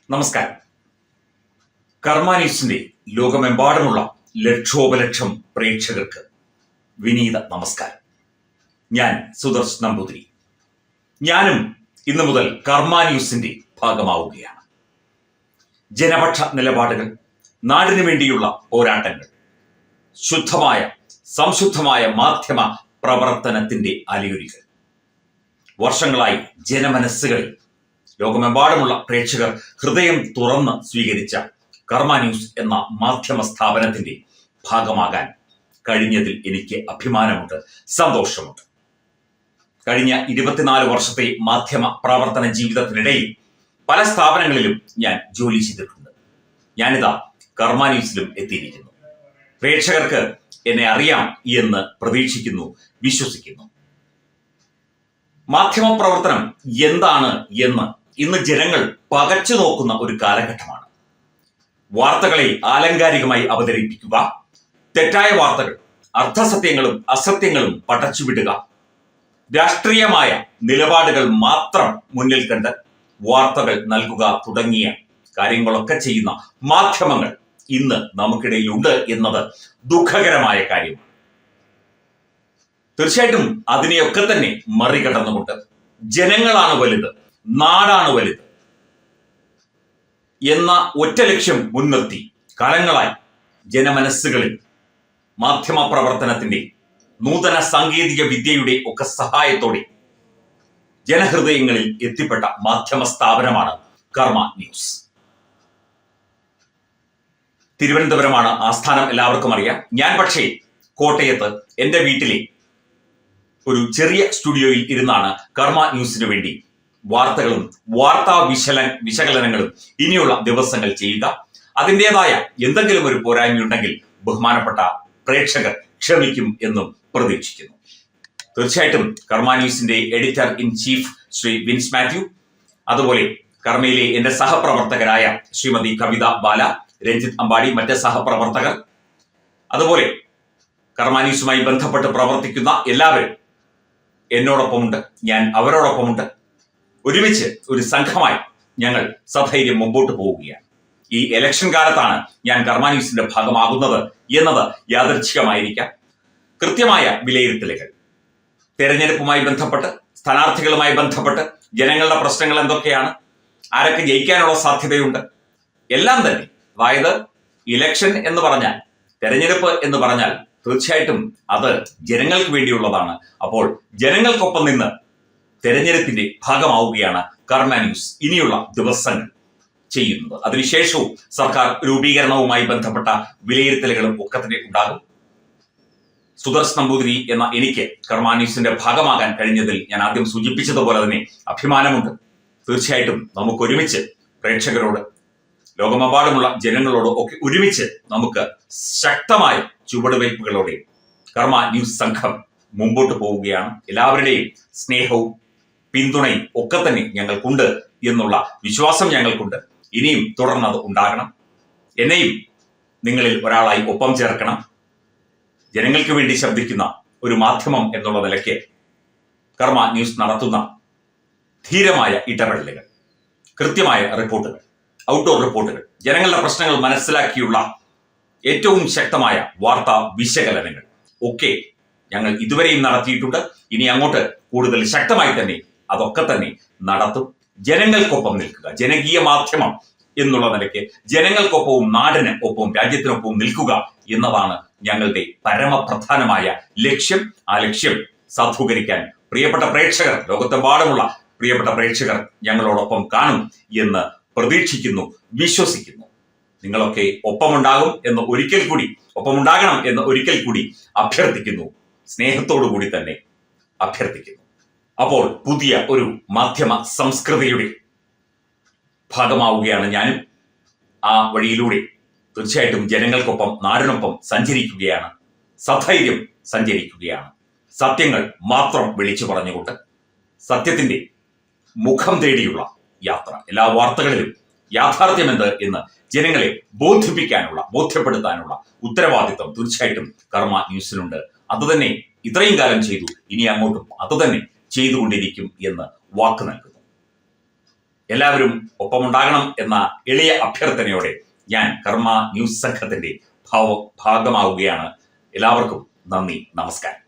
നമസ്കാരം. കർമ്മ ന്യൂസിന്റെ ലോകമെമ്പാടുമുള്ള ലക്ഷോപലക്ഷം പ്രേക്ഷകർക്ക് വിനീത നമസ്കാരം. ഞാൻ സുദർശൻ നമ്പൂതിരി. ഞാനും ഇന്നു മുതൽ കർമ്മ ന്യൂസിന്റെ ഭാഗമാവുകയാണ്. ജനപക്ഷ നിലപാടുകൾ, നാടിനു വേണ്ടിയുള്ള പോരാട്ടങ്ങൾ, ശുദ്ധമായ സംശുദ്ധമായ മാധ്യമ പ്രവർത്തനത്തിന്റെ അലയൊലികൾ വർഷങ്ങളായി ജനമനസ്സുകളിൽ ലോകമെമ്പാടുമുള്ള പ്രേക്ഷകർ ഹൃദയം തുറന്ന് സ്വീകരിച്ച കർമ്മ ന്യൂസ് എന്ന മാധ്യമ സ്ഥാപനത്തിന്റെ ഭാഗമാകാൻ കഴിഞ്ഞതിൽ എനിക്ക് അഭിമാനമുണ്ട്, സന്തോഷമുണ്ട്. കഴിഞ്ഞ 24 വർഷത്തെ മാധ്യമ പ്രവർത്തന ജീവിതത്തിനിടയിൽ പല സ്ഥാപനങ്ങളിലും ഞാൻ ജോലി ചെയ്തിട്ടുണ്ട്. ഞാനിതാ കർമ്മ ന്യൂസിലും എത്തിയിരിക്കുന്നു. പ്രേക്ഷകർക്ക് എന്നെ അറിയാം എന്ന് പ്രതീക്ഷിക്കുന്നു, വിശ്വസിക്കുന്നു. മാധ്യമ പ്രവർത്തനം എന്താണ് എന്ന് ഇന്ന് ജനങ്ങൾ പകച്ചു നോക്കുന്ന ഒരു കാലഘട്ടമാണ്. വാർത്തകളെ ആലങ്കാരികമായി അവതരിപ്പിക്കുക, തെറ്റായ വാർത്തകൾ, അർത്ഥസത്യങ്ങളും അസത്യങ്ങളും പടച്ചുവിടുക, രാഷ്ട്രീയമായ നിലപാടുകൾ മാത്രം മുന്നിൽ കണ്ട് വാർത്തകൾ നൽകുക തുടങ്ങിയ കാര്യങ്ങളൊക്കെ ചെയ്യുന്ന മാധ്യമങ്ങൾ ഇന്ന് നമുക്കിടയിലുണ്ട് എന്നത് ദുഃഖകരമായ കാര്യമാണ്. തീർച്ചയായിട്ടും അതിനെയൊക്കെ തന്നെ മറികടന്നുകൊണ്ട് ജനങ്ങളാണ് വലുത്, നാടാണ് വലുത് എന്ന ഒറ്റ ലക്ഷ്യം മുൻനിർത്തി കാലങ്ങളായി ജനമനസ്സുകളിൽ മാധ്യമ പ്രവർത്തനത്തിന്റെ നൂതന സാങ്കേതിക വിദ്യയുടെ ഒക്കെ സഹായത്തോടെ ജനഹൃദയങ്ങളിൽ എത്തിപ്പെട്ട മാധ്യമ സ്ഥാപനമാണ് കർമ്മ ന്യൂസ്. തിരുവനന്തപുരമാണ് ആസ്ഥാനം, എല്ലാവർക്കും അറിയാം. ഞാൻ പക്ഷേ കോട്ടയത്ത് എൻ്റെ വീട്ടിലെ ഒരു ചെറിയ സ്റ്റുഡിയോയിൽ ഇരുന്നാണ് കർമ്മ ന്യൂസിന് വേണ്ടി വാർത്തകളും വാർത്താ വിശകലനങ്ങളും ഇനിയുള്ള ദിവസങ്ങൾ ചെയ്യുക. അതിൻ്റെതായ എന്തെങ്കിലും ഒരു പോരായ്മയുണ്ടെങ്കിൽ ബഹുമാനപ്പെട്ട പ്രേക്ഷകർ ക്ഷമിക്കും എന്നും പ്രതീക്ഷിക്കുന്നു. തീർച്ചയായിട്ടും കർമ്മ ന്യൂസിന്റെ editor in chief Shri Vince Mathew, അതുപോലെ കർമ്മയിലെ എന്റെ സഹപ്രവർത്തകരായ ശ്രീമതി കവിത ബാല, രഞ്ജിത്ത് അമ്പാടി, മറ്റ് സഹപ്രവർത്തകർ, അതുപോലെ കർമ്മ ന്യൂസുമായി ബന്ധപ്പെട്ട് പ്രവർത്തിക്കുന്ന എല്ലാവരും എന്നോടൊപ്പമുണ്ട്, ഞാൻ അവരോടൊപ്പമുണ്ട്. ഒരുമിച്ച് ഒരു സംഘമായി ഞങ്ങൾ സധൈര്യം മുമ്പോട്ട് പോവുകയാണ്. ഈ ഇലക്ഷൻ കാലത്താണ് ഞാൻ കർമ്മ ന്യൂസിന്റെ ഭാഗമാകുന്നത് എന്നത് യാദൃച്ഛികമായിരിക്കാം. കൃത്യമായ വിലയിരുത്തലുകൾ, തെരഞ്ഞെടുപ്പുമായി ബന്ധപ്പെട്ട്, സ്ഥാനാർത്ഥികളുമായി ബന്ധപ്പെട്ട് ജനങ്ങളുടെ പ്രശ്നങ്ങൾ എന്തൊക്കെയാണ്, ആരൊക്കെ ജയിക്കാനുള്ള സാധ്യതയുണ്ട്, എല്ലാം തന്നെ. അതായത് ഇലക്ഷൻ എന്ന് പറഞ്ഞാൽ, തെരഞ്ഞെടുപ്പ് എന്ന് പറഞ്ഞാൽ തീർച്ചയായിട്ടും അത് ജനങ്ങൾക്ക് വേണ്ടിയുള്ളതാണ്. അപ്പോൾ ജനങ്ങൾക്കൊപ്പം നിന്ന് തെരഞ്ഞെടുപ്പിന്റെ ഭാഗമാവുകയാണ് കർമ്മ ന്യൂസ് ഇനിയുള്ള ദിവസങ്ങൾ ചെയ്യുന്നത്. അതിനുശേഷവും സർക്കാർ രൂപീകരണവുമായി ബന്ധപ്പെട്ട വിലയിരുത്തലുകളും ഒക്കെ തന്നെ ഉണ്ടാകും. സുദർശൻ നമ്പൂതിരി എന്ന എനിക്ക് കർമ്മ ന്യൂസിന്റെ ഭാഗമാകാൻ കഴിഞ്ഞതിൽ ഞാൻ ആദ്യം സൂചിപ്പിച്ചതുപോലെ തന്നെ അഭിമാനമുണ്ട്. തീർച്ചയായിട്ടും നമുക്ക് ഒരുമിച്ച് പ്രേക്ഷകരോട്, ലോകമെമ്പാടുമുള്ള ജനങ്ങളോട് ഒക്കെ ഒരുമിച്ച് നമുക്ക് ശക്തമായ ചുവടുവയ്പ്പുകളോടെ കർമ്മ ന്യൂസ് സംഘം മുമ്പോട്ട് പോവുകയാണ്. എല്ലാവരുടെയും സ്നേഹവും പിന്തുണയും ഒക്കെ തന്നെ ഞങ്ങൾക്കുണ്ട് എന്നുള്ള വിശ്വാസം ഞങ്ങൾക്കുണ്ട്. ഇനിയും തുടർന്നത് ഉണ്ടാകണം. എന്നെയും നിങ്ങളിൽ ഒരാളായി ഒപ്പം ചേർക്കണം. ജനങ്ങൾക്ക് വേണ്ടി ശബ്ദിക്കുന്ന ഒരു മാധ്യമം എന്നുള്ള നിലയ്ക്ക് കർമ്മ ന്യൂസ് നടത്തുന്ന ധീരമായ ഇടപെടലുകൾ, കൃത്യമായ റിപ്പോർട്ടുകൾ, ഔട്ട്ഡോർ റിപ്പോർട്ടുകൾ, ജനങ്ങളുടെ പ്രശ്നങ്ങൾ മനസ്സിലാക്കിയുള്ള ഏറ്റവും ശക്തമായ വാർത്താ വിശകലനങ്ങൾ ഒക്കെ ഞങ്ങൾ ഇതുവരെയും നടത്തിയിട്ടുണ്ട്. ഇനി അങ്ങോട്ട് കൂടുതൽ ശക്തമായി തന്നെ അതൊക്കെ തന്നെ നടത്തും. ജനങ്ങൾക്കൊപ്പം നിൽക്കുക, ജനകീയ മാധ്യമം എന്നുള്ള നിലയ്ക്ക് ജനങ്ങൾക്കൊപ്പവും നാടിന് ഒപ്പവും രാജ്യത്തിനൊപ്പവും നിൽക്കുക എന്നതാണ് ഞങ്ങളുടെ പരമപ്രധാനമായ ലക്ഷ്യം. ആ ലക്ഷ്യം സാധൂകരിക്കാൻ പ്രിയപ്പെട്ട പ്രേക്ഷകർ, ലോകത്തെമ്പാടുമുള്ള പ്രിയപ്പെട്ട പ്രേക്ഷകർ ഞങ്ങളോടൊപ്പം കാണും എന്ന് പ്രതീക്ഷിക്കുന്നു, വിശ്വസിക്കുന്നു. നിങ്ങളൊക്കെ ഒപ്പമുണ്ടാകും എന്ന് ഒരിക്കൽ കൂടി, ഒപ്പമുണ്ടാകണം എന്ന് ഒരിക്കൽ കൂടി അഭ്യർത്ഥിക്കുന്നു. സ്നേഹത്തോടു കൂടി തന്നെ അഭ്യർത്ഥിക്കുന്നു. അപ്പോൾ പുതിയ ഒരു മാധ്യമ സംസ്കൃതിയുടെ ഭാഗമാവുകയാണ് ഞാനും. ആ വഴിയിലൂടെ തീർച്ചയായിട്ടും ജനങ്ങൾക്കൊപ്പം, നാടിനൊപ്പം സഞ്ചരിക്കുകയാണ്, സധൈര്യം സഞ്ചരിക്കുകയാണ്. സത്യങ്ങൾ മാത്രം വിളിച്ചു പറഞ്ഞുകൊണ്ട് സത്യത്തിന്റെ മുഖം തേടിയുള്ള യാത്ര. എല്ലാ വാർത്തകളിലും യാഥാർത്ഥ്യമെന്ത് എന്ന് ജനങ്ങളെ ബോധ്യപ്പെടുത്താനുള്ള ഉത്തരവാദിത്വം തീർച്ചയായിട്ടും കർമ്മ ന്യൂസിനുണ്ട്. അതുതന്നെ ഇത്രയും കാലം ചെയ്തു, ഇനി അങ്ങോട്ടും അതുതന്നെ ചെയ്തുകൊണ്ടിരിക്കും എന്ന് വാക്ക് നൽകുന്നു. എല്ലാവരും ഒപ്പമുണ്ടാകണം എന്ന എളിയ അഭ്യർത്ഥനയോടെ ഞാൻ കർമ്മ ന്യൂസ് സംഘത്തിന്റെ ഭാഗമാവുകയാണ്. എല്ലാവർക്കും നന്ദി, നമസ്കാരം.